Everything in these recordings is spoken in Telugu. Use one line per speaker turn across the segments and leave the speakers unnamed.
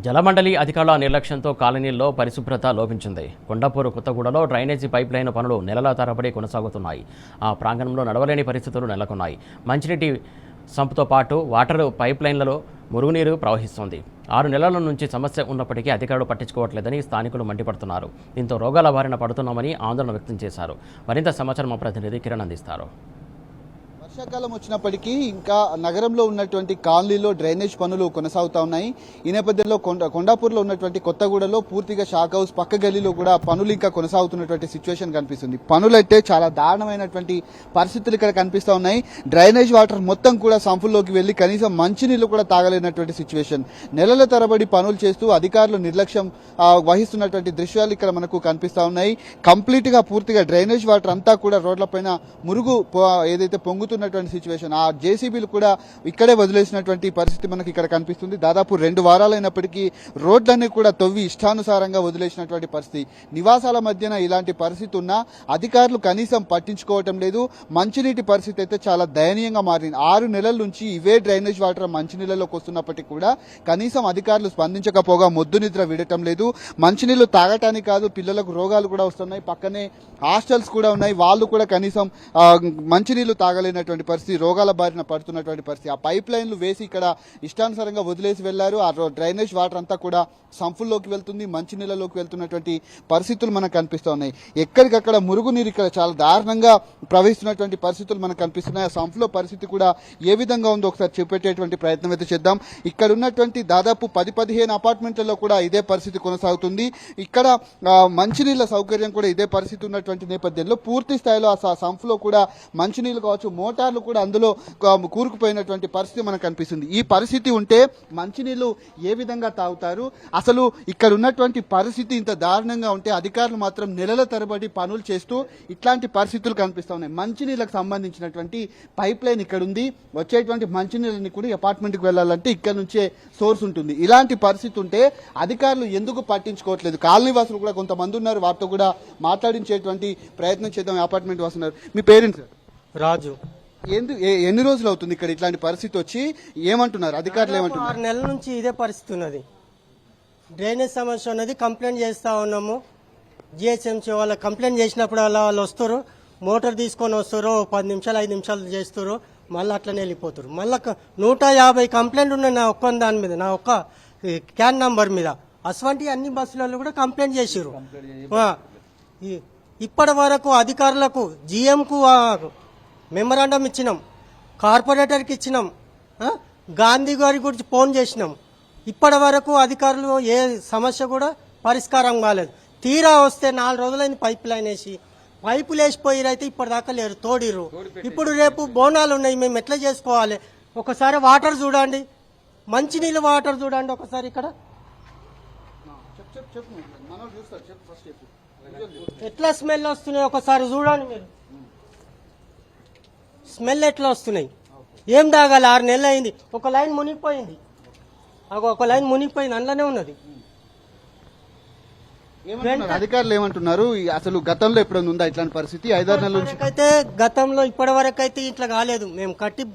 జలమండలి అధికారుల నిర్లక్ష్యంతో కాలనీల్లో పరిశుభ్రత లోపించింది. కొండాపూర్ కొత్తగూడలో డ్రైనేజీ పైప్లైన్ పనులు నెలల తరబడి కొనసాగుతున్నాయి. ఆ ప్రాంగణంలో నడవలేని పరిస్థితులు నెలకొన్నాయి. మంచినీటి సంపుతో పాటు వాటర్ పైప్లైన్లలో మురుగునీరు ప్రవహిస్తోంది. 6 నెలల నుంచి సమస్య ఉన్నప్పటికీ అధికారులు పట్టించుకోవట్లేదని స్థానికులు మండిపడుతున్నారు. దీంతో రోగాల బారిన పడుతున్నామని ఆందోళన వ్యక్తం చేశారు. మరింత సమాచారం మా ప్రతినిధి కిరణ్ అందిస్తారు.
వర్షాకాలం వచ్చినప్పటికీ ఇంకా నగరంలో ఉన్నటువంటి కాలనీలో డ్రైనేజ్ పనులు కొనసాగుతా ఉన్నాయి. ఈ నేపథ్యంలో కొండాపూర్లో ఉన్నటువంటి కొత్తగూడలో పూర్తిగా షాక్ హౌస్ పక్క గల్లీలో కూడా పనులు ఇంకా కొనసాగుతున్నటువంటి సిచ్యువేషన్ కనిపిస్తుంది. పనులైతే చాలా దారుణమైనటువంటి పరిస్థితులు ఇక్కడ కనిపిస్తా ఉన్నాయి. డ్రైనేజ్ వాటర్ మొత్తం కూడా సంపుల్లోకి వెళ్లి కనీసం మంచినీళ్లు కూడా తాగలేనటువంటి సిచ్యువేషన్. నెలల తరబడి పనులు చేస్తూ అధికారులు నిర్లక్ష్యం వహిస్తున్నటువంటి దృశ్యాలు ఇక్కడ మనకు కనిపిస్తా ఉన్నాయి. కంప్లీట్ గా పూర్తిగా డ్రైనేజ్ వాటర్ అంతా కూడా రోడ్లపైన మురుగు ఏదైతే పొంగుతున్న సిచ్యువేషన్. ఆ జేసీబీలు కూడా ఇక్కడే వదిలేసినటువంటి పరిస్థితి మనకి ఇక్కడ కనిపిస్తుంది. దాదాపు 2 వారాలైనప్పటికీ రోడ్లన్నీ కూడా తవ్వి ఇష్టానుసారంగా వదిలేసినటువంటి పరిస్థితి. నివాసాల మధ్యన ఇలాంటి పరిస్థితి ఉన్నా అధికారులు కనీసం పట్టించుకోవటం లేదు. మంచినీటి పరిస్థితి అయితే చాలా దయనీయంగా మారింది. 6 నెలల నుంచి ఇవే డ్రైనేజ్ వాటర్ మంచినీళ్ళలోకి వస్తున్నప్పటికీ కూడా కనీసం అధికారులు స్పందించకపోగా మొద్దు నిద్ర విడటం లేదు. మంచినీళ్లు తాగటానికి కాదు, పిల్లలకు రోగాలు కూడా వస్తున్నాయి. పక్కనే హాస్టల్స్ కూడా ఉన్నాయి. వాళ్ళు కూడా కనీసం మంచినీళ్లు తాగలేనటువంటి పరిస్థితి, రోగాల బారిన పడుతున్నటువంటి పరిస్థితి. ఆ పైప్ లైన్లు వేసి ఇక్కడ ఇష్టానుసారంగా వదిలేసి వెళ్లారు. ఆ డ్రైనేజ్ వాటర్ అంతా కూడా సంపుల్లోకి వెళ్తుంది, మంచినీళ్ళలోకి వెళ్తున్నటువంటి పరిస్థితులు మనకు కనిపిస్తూ ఉన్నాయి. ఎక్కడికక్కడ మురుగునీరు ఇక్కడ చాలా దారుణంగా ప్రవహిస్తున్నటువంటి పరిస్థితులు మనకు కనిపిస్తున్నాయి. ఆ సంపులో పరిస్థితి కూడా ఏ విధంగా ఉందో ఒకసారి చూపెట్టేటువంటి ప్రయత్నం అయితే చేద్దాం. ఇక్కడ ఉన్నటువంటి దాదాపు 10-15 అపార్ట్మెంట్లలో కూడా ఇదే పరిస్థితి కొనసాగుతుంది. ఇక్కడ మంచినీళ్ల సౌకర్యం కూడా ఇదే పరిస్థితి ఉన్నటువంటి నేపథ్యంలో పూర్తి స్థాయిలో ఆ సంపులో కూడా మంచినీళ్లు కావచ్చు, మోటార్లు కూడా అందులో కూరుకుపోయినటువంటి పరిస్థితి మనకు కనిపిస్తుంది. ఈ పరిస్థితి ఉంటే మంచినీళ్లు ఏ విధంగా తాగుతారు? అసలు ఇక్కడ ఉన్నటువంటి పరిస్థితి ఇంత దారుణంగా ఉంటే అధికారులు మాత్రం నెలల తరబడి పనులు చేస్తూ ఇట్లాంటి పరిస్థితులు కనిపిస్తా ఉన్నాయి. మంచినీళ్ళకు సంబంధించినటువంటి పైప్ లైన్ ఇక్కడ ఉంది. వచ్చేటువంటి మంచినీళ్ళని కూడా అపార్ట్మెంట్కి వెళ్లాలంటే ఇక్కడ నుంచే సోర్స్ ఉంటుంది. ఇలాంటి పరిస్థితి ఉంటే అధికారులు ఎందుకు పట్టించుకోవట్లేదు? కాలనీ వాసులు కూడా కొంతమంది ఉన్నారు, వారితో కూడా మాట్లాడించేటువంటి ప్రయత్నం చేద్దాం. అపార్ట్మెంట్ వాసున్నారు. మీ పేరెంట్స్?
రాజు.
ఎన్ని రోజులు అవుతుంది ఇక్కడ ఇట్లాంటి పరిస్థితి వచ్చి? ఏమంటున్నారు అధికారులు? ఏమంటున్నారు?
6 నెలల నుంచి ఇదే పరిస్థితి ఉన్నది. డ్రైనేజ్ సమస్య ఉన్నది. కంప్లైంట్ చేస్తా ఉన్నాము. జిహెచ్ఎంసీ వాళ్ళకి కంప్లైంట్ చేసినప్పుడు వాళ్ళు వస్తారు, మోటార్ తీసుకొని వస్తారు, 10 నిమిషాలు 5 నిమిషాలు చేస్తారు, మళ్ళీ అట్లనే వెళ్ళిపోతారు. మళ్ళీ 150 కంప్లైంట్ ఉన్నాయి నా ఒక్క దాని మీద, నా ఒక్క క్యాన్ నంబర్ మీద. అటువంటి అన్ని బస్సులలో కూడా కంప్లైంట్ చేసారు. ఇప్పటి వరకు అధికారులకు జిఎంకు మెమరాండం ఇచ్చినాం, కార్పొరేటర్కి ఇచ్చినాం, గాంధీ గారి గురించి ఫోన్ చేసినాం. ఇప్పటి వరకు అధికారులు ఏ సమస్య కూడా పరిష్కారం కాలేదు. తీరా వస్తే 4 రోజులైంది పైపు లైన్ వేసి, పైపులు వేసిపోయిరైతే ఇప్పటిదాకా లేరు, తోడిరు. ఇప్పుడు రేపు బోనాలు ఉన్నాయి, మేము ఎట్లా చేసుకోవాలి? ఒకసారి వాటర్ చూడండి, మంచినీళ్ళు వాటర్ చూడండి ఒకసారి. ఇక్కడ ఎట్లా స్మెల్ వస్తున్నాయి ఒకసారి చూడండి మీరు. స్మెల్ ఎట్లా వస్తున్నాయి? ఏం తాగాలి? 6 నెలలు అయింది. ఒక లైన్ మునిగిపోయింది, ఒక లైన్ మునిగిపోయింది, అందులోనే ఉన్నది.
అధికారులు ఏమంటున్నారు? అసలు గతంలో ఎప్పుడైనా ఉందా ఇట్లాంటి పరిస్థితి? 5-6 నెలల నుంచి
అయితే గతంలో ఇప్పటి వరకు అయితే ఇట్లా కాలేదు. మేము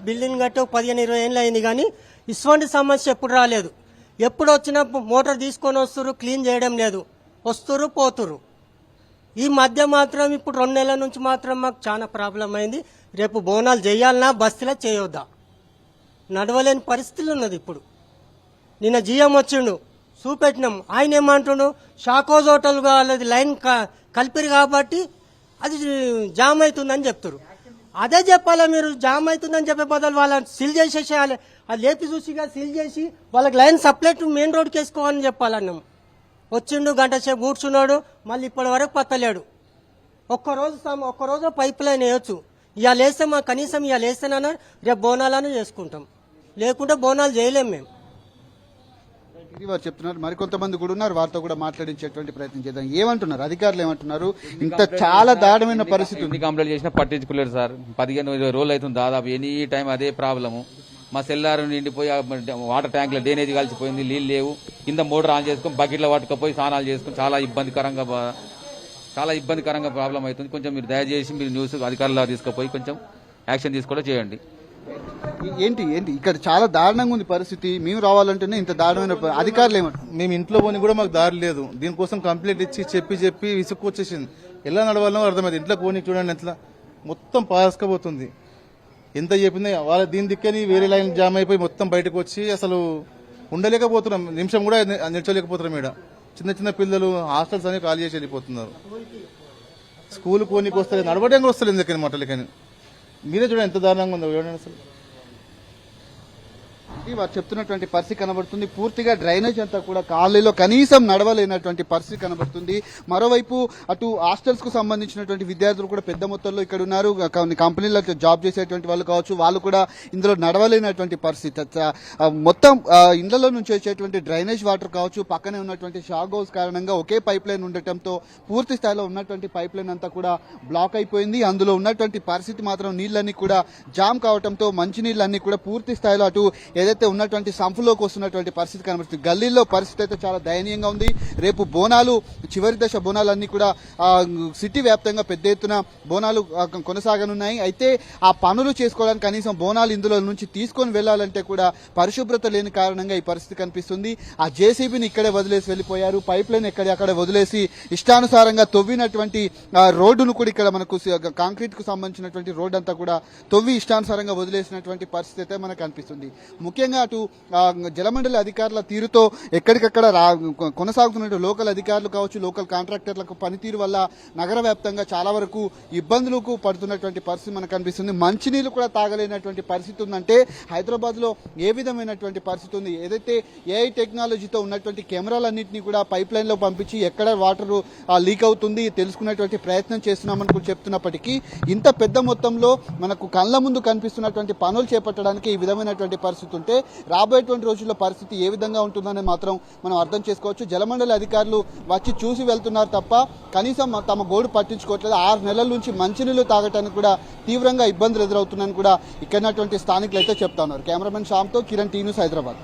బిల్డింగ్ కట్టి 15-20 ఏళ్ళు అయింది, కానీ ఇటువంటి సమస్య ఎప్పుడు రాలేదు. ఎప్పుడు వచ్చినా మోటార్ తీసుకొని వస్తురు, క్లీన్ చేయడం లేదు, వస్తురు పోతురు. ఈ మధ్య మాత్రం ఇప్పుడు 2 నెలల నుంచి మాత్రం మాకు చాలా ప్రాబ్లం అయింది. రేపు బోనాలు చేయాలన్నా బస్సులో చేయొద్దా, నడవలేని పరిస్థితులు ఉన్నది. ఇప్పుడు నిన్న జిఎం వచ్చిండు, చూపెట్టినాం. ఆయన ఏమంటుండు, షాకోజ్ హోటల్ వాళ్ళది లైన్ కలిపిరు కాబట్టి అది జామ్ అవుతుందని చెప్తారు. అదే చెప్పాలా మీరు? జామ్ అవుతుందని చెప్పే బదులు వాళ్ళని సీల్ చేసేసేయాలి. అది లేపి చూసిగా సీల్ చేసి వాళ్ళకి లైన్ సప్లైట్ మెయిన్ రోడ్కి వేసుకోవాలని చెప్పాలన్నాం. వచ్చిండు, గంట సేపు కూర్చున్నాడు, మళ్ళీ ఇప్పటి వరకు పత్తలేడు. ఒక్కరోజు పైప్ లైన్ వేయచ్చు. ఇవాళ వేస్తే మా కనీసం ఇవాళ వేస్తేనన్నా రేపు బోనాలను చేసుకుంటాం, లేకుంటే బోనాలు చేయలేము మేము.
ఇది వారు చెప్తున్నారు. మరికొంతమంది కూడా ఉన్నారు, వారితో కూడా మాట్లాడించేటువంటి ప్రయత్నం చేద్దాం. ఏమంటున్నారు అధికారులు? ఏమంటున్నారు? ఇంత చాలా దారుణమైన పరిస్థితి ఉంది.
కంప్లైంట్ చేసినా పట్టించుకోలేరు సార్. 15-20 రోజులు అవుతుంది దాదాపు. ఎనీ టైం అదే ప్రాబ్లము. మా సెల్లారు నిండిపోయి వాటర్ ట్యాంక్లో డ్రైనేజ్ కలిసిపోయింది, నీళ్ళు లేవు. కింద మోటార్ ఆన్ చేసుకుని బకెట్లో పట్టుకుపోయి స్నానాలు చేసుకుని చాలా ఇబ్బందికరంగా ప్రాబ్లం అవుతుంది. కొంచెం మీరు దయచేసి మీరు న్యూస్ అధికారులు తీసుకుపోయి కొంచెం యాక్షన్ తీసుకోవడం చేయండి.
ఏంటి ఏంటి ఇక్కడ చాలా దారుణంగా ఉంది పరిస్థితి. మేము రావాలంటేనే ఇంత దారుణమైన అధికారులు ఏమంటారు?
మేము ఇంట్లో పోని కూడా మాకు దారి లేదు. దీనికోసం కంప్లైంట్ ఇచ్చి చెప్పి విసుక్కు వచ్చేసింది. ఎలా నడవాలో అర్థమైంది. ఇంట్లో పోనీ చూడండి ఎట్లా మొత్తం పాసుకపోతుంది. ఎంత చెప్పింది వాళ్ళ దీని దిక్కని వేరే లైన్ జామ్ అయిపోయి మొత్తం బయటకు వచ్చి అసలు ఉండలేకపోతున్నాం. నిమిషం కూడా నిల్చోలేకపోతున్నాం. ఇక్కడ చిన్న చిన్న పిల్లలు హాస్టల్స్ అని ఖాళీ చేసి వెళ్ళిపోతున్నారు. స్కూల్ కోనికి వస్తారు, నడవడానికి వస్తారు ఎందుకని మటలకని. మీరే చూడండి ఎంత దారుణంగా ఉందో చూడండి అసలు.
వారు చెప్తున్నటువంటి పరిస్థితి కనబడుతుంది. పూర్తిగా డ్రైనేజ్ అంతా కూడా కాలనీలో కనీసం నడవలేనటువంటి పరిస్థితి కనబడుతుంది. మరోవైపు అటు హాస్టల్స్ కు సంబంధించినటువంటి విద్యార్థులు కూడా పెద్ద మొత్తంలో ఇక్కడ ఉన్నారు. కొన్ని కంపెనీల్లో జాబ్ చేసేటువంటి వాళ్ళు కావచ్చు, వాళ్ళు కూడా ఇందులో నడవలేనటువంటి పరిస్థితి. మొత్తం ఇళ్లలో నుంచి వచ్చేటువంటి డ్రైనేజ్ వాటర్ కావచ్చు, పక్కనే ఉన్నటువంటి షాగ్ హౌస్ కారణంగా ఒకే పైప్ లైన్ ఉండటంతో పూర్తి స్థాయిలో ఉన్నటువంటి పైప్ లైన్ అంతా కూడా బ్లాక్ అయిపోయింది. అందులో ఉన్నటువంటి పరిస్థితి మాత్రం నీళ్ళన్నీ కూడా జామ్ కావడంతో మంచినీళ్ళన్నీ కూడా పూర్తి స్థాయిలో అటు ఏదైతే ఉన్నటువంటి సంపులోకి వస్తున్నటువంటి పరిస్థితి కనబడుతుంది. గల్లీలో పరిస్థితి అయితే చాలా దయనీయంగా ఉంది. రేపు బోనాలు, చివరి దశ బోనాలన్నీ కూడా సిటీ వ్యాప్తంగా పెద్ద ఎత్తున బోనాలు కొనసాగనున్నాయి. అయితే ఆ పనులు చేసుకోవడానికి కనీసం బోనాలు ఇందులో నుంచి తీసుకొని వెళ్లాలంటే కూడా పరిశుభ్రత లేని కారణంగా ఈ పరిస్థితి కనిపిస్తుంది. ఆ జేసీబీని ఇక్కడే వదిలేసి వెళ్లిపోయారు. పైప్ లైన్ అక్కడ వదిలేసి ఇష్టానుసారంగా తవ్వినటువంటి రోడ్డును కూడా ఇక్కడ మనకు కాంక్రీట్ కు సంబంధించినటువంటి రోడ్డు అంతా కూడా తవ్వి ఇష్టానుసారంగా వదిలేసినటువంటి పరిస్థితి అయితే మనకు కనిపిస్తుంది. ముఖ్యంగా అటు జలమండలి అధికారుల తీరుతో ఎక్కడికక్కడ కొనసాగుతున్న లోకల్ అధికారులు కావచ్చు, లోకల్ కాంట్రాక్టర్లకు పనితీరు వల్ల నగర వ్యాప్తంగా చాలా వరకు ఇబ్బందులకు పడుతున్నటువంటి పరిస్థితి మనకు కనిపిస్తుంది. మంచినీళ్ళు కూడా తాగలేనటువంటి పరిస్థితి ఉందంటే హైదరాబాద్ లో ఏ విధమైనటువంటి పరిస్థితి ఉంది. ఏదైతే ఏఐ టెక్నాలజీతో ఉన్నటువంటి కెమెరాలన్నింటినీ కూడా పైప్ లైన్ లో పంపించి ఎక్కడ వాటర్ లీక్ అవుతుంది తెలుసుకునేటువంటి ప్రయత్నం చేస్తున్నామని కూడా చెప్తున్నప్పటికీ ఇంత పెద్ద మొత్తంలో మనకు కళ్ళ ముందు కనిపిస్తున్నటువంటి పనులు చేపట్టడానికి ఈ విధమైనటువంటి పరిస్థితి ఉంటే రాబోయేటువంటి రోజుల్లో పరిస్థితి ఏ విధంగా ఉంటుందని మాత్రం మనం అర్థం చేసుకోవచ్చు. జలమండలి అధికారులు వచ్చి చూసి వెళ్తున్నారు తప్ప కనీసం తమ గోడు పట్టించుకోవట్లేదు. 6 నెలల నుంచి మంచినీళ్లు తాగటానికి కూడా తీవ్రంగా ఇబ్బందులు ఎదురవుతున్నాయని కూడా ఇక్కడ స్థానికులు అయితే చెప్తా ఉన్నారు. కెమెరామెన్ శ్యామ్తో కిరణ్, టీ న్యూస్, హైదరాబాద్.